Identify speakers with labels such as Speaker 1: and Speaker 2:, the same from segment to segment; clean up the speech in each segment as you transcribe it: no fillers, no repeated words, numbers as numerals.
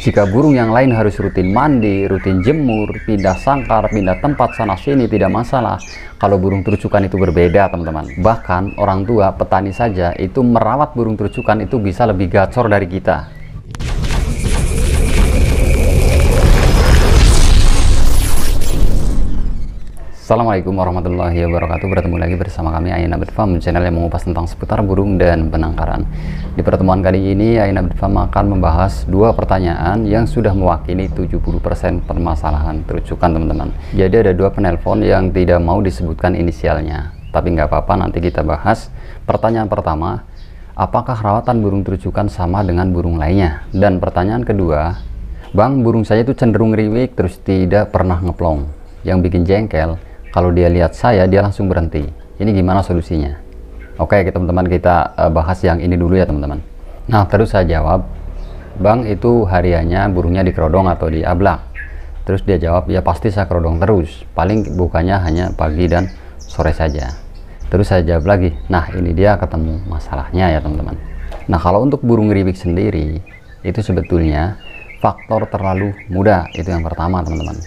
Speaker 1: Jika burung yang lain harus rutin mandi, rutin jemur, pindah sangkar, pindah tempat sana sini tidak masalah. Kalau burung terucukan itu berbeda, teman-teman. Bahkan orang tua, petani saja itu merawat burung terucukan itu bisa lebih gacor dari kita. Assalamualaikum warahmatullahi wabarakatuh. Bertemu lagi bersama kami Aina Bird Farm, channel yang mengupas tentang seputar burung dan penangkaran. Di pertemuan kali ini Aina Bird Farm akan membahas dua pertanyaan yang sudah mewakili 70% permasalahan terucukan, teman-teman. Jadi ada dua penelpon yang tidak mau disebutkan inisialnya, tapi nggak apa-apa, nanti kita bahas. Pertanyaan pertama, apakah rawatan burung terucukan sama dengan burung lainnya? Dan pertanyaan kedua, Bang, burung saya itu cenderung riwik terus tidak pernah ngeplong. Yang bikin jengkel, kalau dia lihat saya, dia langsung berhenti. Ini gimana solusinya? Oke, teman-teman, kita bahas yang ini dulu ya, teman-teman. Nah, terus saya jawab, Bang, itu hariannya burungnya dikerodong atau diablak? Terus dia jawab, ya pasti saya kerodong terus. Paling bukanya hanya pagi dan sore saja. Terus saya jawab lagi, nah ini dia ketemu masalahnya ya, teman-teman. Nah, kalau untuk burung riwik sendiri, itu sebetulnya faktor terlalu muda. Itu yang pertama, teman-teman.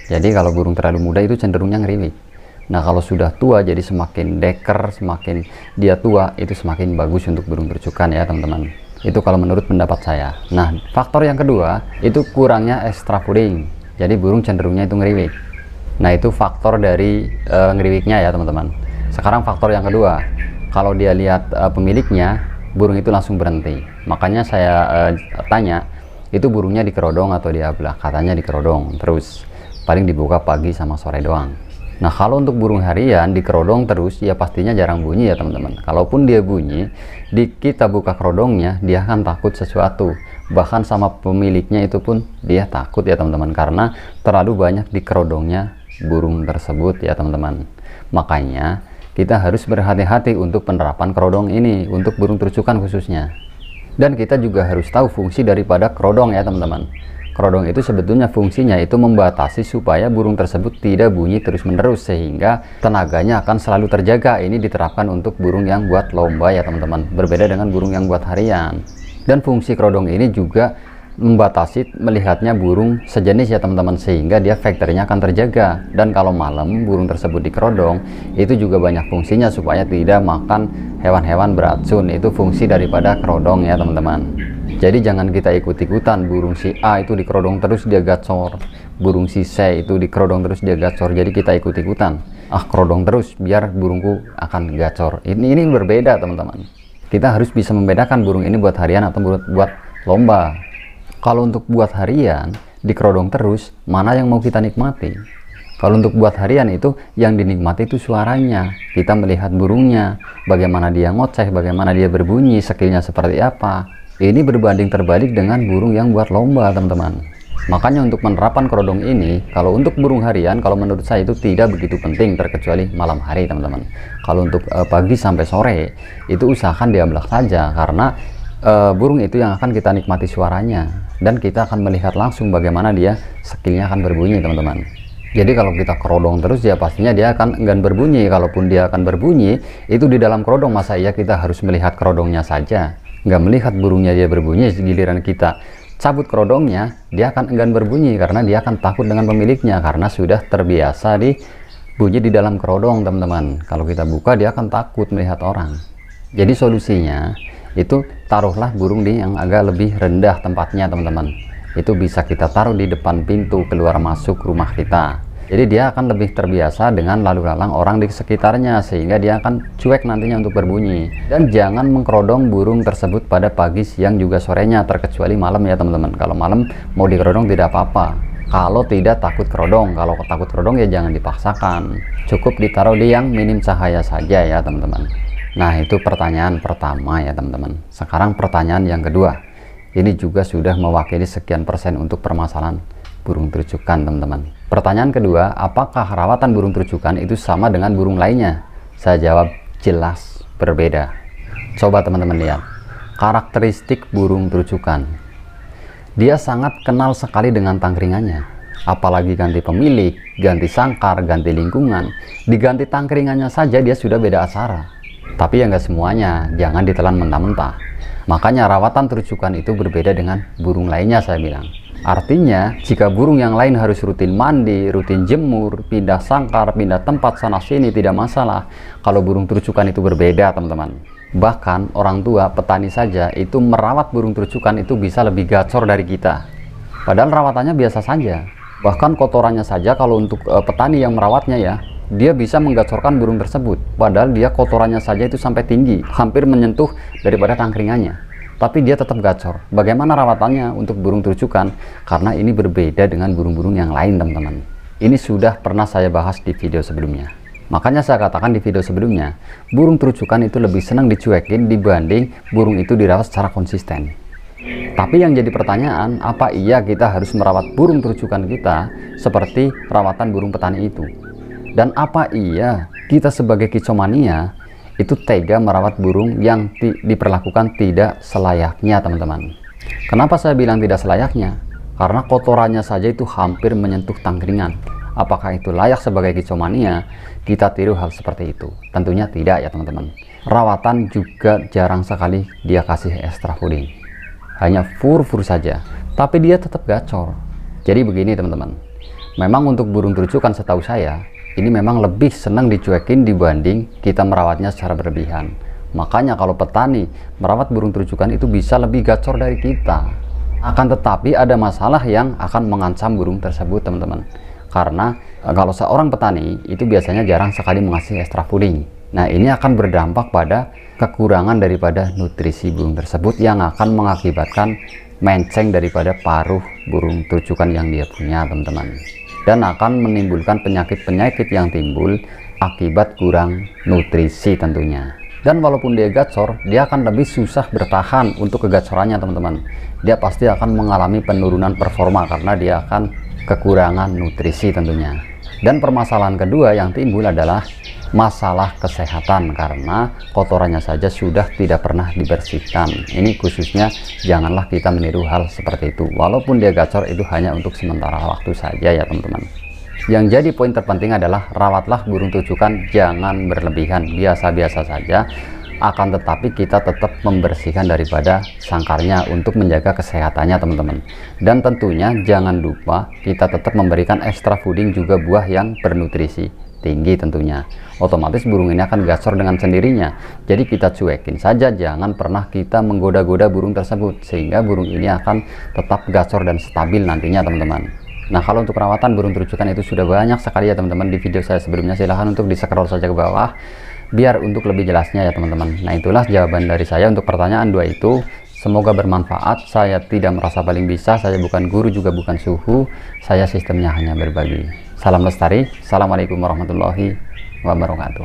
Speaker 1: Jadi kalau burung terlalu muda itu cenderungnya ngeriwik. Nah, kalau sudah tua, jadi semakin deker, semakin dia tua, itu semakin bagus untuk burung terucukan ya, teman-teman. Itu kalau menurut pendapat saya. Nah, faktor yang kedua, itu kurangnya extra fooding. Jadi burung cenderungnya itu ngeriwik. Nah, itu faktor dari ngeriwiknya ya, teman-teman. Sekarang faktor yang kedua, kalau dia lihat pemiliknya, burung itu langsung berhenti. Makanya saya tanya, itu burungnya dikerodong atau diablak? Katanya dikerodong terus. Paling dibuka pagi sama sore doang. Nah, kalau untuk burung harian dikerodong terus, ya pastinya jarang bunyi ya, teman-teman. Kalaupun dia bunyi, kita buka kerodongnya, dia akan takut sesuatu. Bahkan sama pemiliknya itu pun dia takut ya, teman-teman, karena terlalu banyak di kerodongnya burung tersebut ya, teman-teman. Makanya kita harus berhati-hati untuk penerapan kerodong ini untuk burung terucukan khususnya. Dan kita juga harus tahu fungsi daripada kerodong ya, teman-teman. Kerodong itu sebetulnya fungsinya itu membatasi supaya burung tersebut tidak bunyi terus-menerus, sehingga tenaganya akan selalu terjaga. Ini diterapkan untuk burung yang buat lomba ya, teman-teman. Berbeda dengan burung yang buat harian. Dan fungsi kerodong ini juga membatasi melihatnya burung sejenis ya, teman-teman, sehingga dia vektornya akan terjaga. Dan kalau malam burung tersebut dikerodong, itu juga banyak fungsinya supaya tidak makan hewan-hewan beracun. Itu fungsi daripada kerodong ya, teman-teman. Jadi jangan kita ikut-ikutan, burung si A itu dikerodong terus dia gacor, burung si C itu dikerodong terus dia gacor, jadi kita ikut-ikutan. Ah, kerodong terus biar burungku akan gacor. Ini berbeda, teman-teman. Kita harus bisa membedakan burung ini buat harian atau buat lomba. Kalau untuk buat harian dikerodong terus, mana yang mau kita nikmati? Kalau untuk buat harian itu yang dinikmati itu suaranya. Kita melihat burungnya, bagaimana dia ngoceh, bagaimana dia berbunyi, skillnya seperti apa. Ini berbanding terbalik dengan burung yang buat lomba, teman-teman. Makanya untuk penerapan kerodong ini, kalau untuk burung harian, kalau menurut saya itu tidak begitu penting, terkecuali malam hari, teman-teman. Kalau untuk pagi sampai sore, itu usahakan diablak saja, karena burung itu yang akan kita nikmati suaranya. Dan kita akan melihat langsung bagaimana dia skillnya akan berbunyi, teman-teman. Jadi kalau kita kerodong terus, ya pastinya dia akan enggan berbunyi. Kalaupun dia akan berbunyi, itu di dalam kerodong. Masa iya kita harus melihat kerodongnya saja? Nggak melihat burungnya dia berbunyi, giliran kita cabut kerodongnya, dia akan enggan berbunyi karena dia akan takut dengan pemiliknya, karena sudah terbiasa bunyi di dalam kerodong, teman-teman. Kalau kita buka, dia akan takut melihat orang. Jadi solusinya itu taruhlah burung yang agak lebih rendah tempatnya, teman-teman. Itu bisa kita taruh di depan pintu keluar masuk rumah kita. Jadi dia akan lebih terbiasa dengan lalu lalang orang di sekitarnya, sehingga dia akan cuek nantinya untuk berbunyi. Dan jangan mengkerodong burung tersebut pada pagi, siang, juga sorenya, terkecuali malam ya, teman-teman. Kalau malam mau dikerodong tidak apa-apa. Kalau tidak takut kerodong, kalau takut kerodong ya jangan dipaksakan. Cukup ditaruh di yang minim cahaya saja ya, teman-teman. Nah, itu pertanyaan pertama ya, teman-teman. Sekarang pertanyaan yang kedua. Ini juga sudah mewakili sekian persen untuk permasalahan burung terucukan, teman-teman. Pertanyaan kedua, apakah rawatan burung terucukan itu sama dengan burung lainnya? Saya jawab, jelas berbeda. Coba teman-teman lihat karakteristik burung terucukan. Dia sangat kenal sekali dengan tangkringannya. Apalagi ganti pemilik, ganti sangkar, ganti lingkungan, diganti tangkringannya saja dia sudah beda aksara. Tapi ya nggak semuanya, jangan ditelan mentah-mentah. Makanya rawatan terucukan itu berbeda dengan burung lainnya, saya bilang. Artinya, jika burung yang lain harus rutin mandi, rutin jemur, pindah sangkar, pindah tempat sana-sini tidak masalah. Kalau burung terucukan itu berbeda, teman-teman. Bahkan orang tua, petani saja itu merawat burung terucukan itu bisa lebih gacor dari kita. Padahal rawatannya biasa saja. Bahkan kotorannya saja kalau untuk petani yang merawatnya ya, dia bisa menggacorkan burung tersebut. Padahal dia kotorannya saja itu sampai tinggi, hampir menyentuh daripada tangkringannya. Tapi dia tetap gacor. Bagaimana rawatannya untuk burung terucukan? Karena ini berbeda dengan burung-burung yang lain, teman-teman. Ini sudah pernah saya bahas di video sebelumnya. Makanya saya katakan di video sebelumnya, burung terucukan itu lebih senang dicuekin dibanding burung itu dirawat secara konsisten. Tapi yang jadi pertanyaan, apa iya kita harus merawat burung terucukan kita seperti rawatan burung petani itu? Dan apa iya kita sebagai kicomania itu tega merawat burung yang diperlakukan tidak selayaknya, teman-teman? Kenapa saya bilang tidak selayaknya? Karena kotorannya saja itu hampir menyentuh tangkringan. Apakah itu layak sebagai kicomania kita tiru hal seperti itu? Tentunya tidak ya, teman-teman. Rawatan juga jarang sekali dia kasih extra fooding, hanya fur-fur saja, tapi dia tetap gacor. Jadi begini, teman-teman, memang untuk burung terucukan setahu saya ini memang lebih senang dicuekin dibanding kita merawatnya secara berlebihan. Makanya kalau petani merawat burung terucukan itu bisa lebih gacor dari kita. Akan tetapi ada masalah yang akan mengancam burung tersebut, teman-teman. Karena kalau seorang petani itu biasanya jarang sekali mengasih extra fooding. Nah, ini akan berdampak pada kekurangan daripada nutrisi burung tersebut yang akan mengakibatkan menceng daripada paruh burung terucukan yang dia punya, teman-teman. Dan akan menimbulkan penyakit-penyakit yang timbul akibat kurang nutrisi tentunya. Dan walaupun dia gacor, dia akan lebih susah bertahan untuk kegacorannya, teman-teman. Dia pasti akan mengalami penurunan performa karena dia akan kekurangan nutrisi tentunya. Dan permasalahan kedua yang timbul adalah masalah kesehatan karena kotorannya saja sudah tidak pernah dibersihkan. Ini khususnya janganlah kita meniru hal seperti itu. Walaupun dia gacor itu hanya untuk sementara waktu saja ya, teman-teman. Yang jadi poin terpenting adalah rawatlah burung terucukan jangan berlebihan, biasa-biasa saja. Akan tetapi kita tetap membersihkan daripada sangkarnya untuk menjaga kesehatannya, teman-teman. Dan tentunya jangan lupa kita tetap memberikan extra fooding juga buah yang bernutrisi tinggi tentunya. Otomatis burung ini akan gacor dengan sendirinya. Jadi kita cuekin saja, jangan pernah kita menggoda-goda burung tersebut sehingga burung ini akan tetap gacor dan stabil nantinya, teman-teman. Nah, kalau untuk perawatan burung terucukan itu sudah banyak sekali ya, teman-teman, di video saya sebelumnya. Silahkan untuk di scroll saja ke bawah biar untuk lebih jelasnya ya, teman-teman. Nah, itulah jawaban dari saya untuk pertanyaan 2 itu. Semoga bermanfaat. Saya tidak merasa paling bisa, saya bukan guru juga bukan suhu, saya sistemnya hanya berbagi. Salam lestari. Assalamualaikum warahmatullahi wabarakatuh.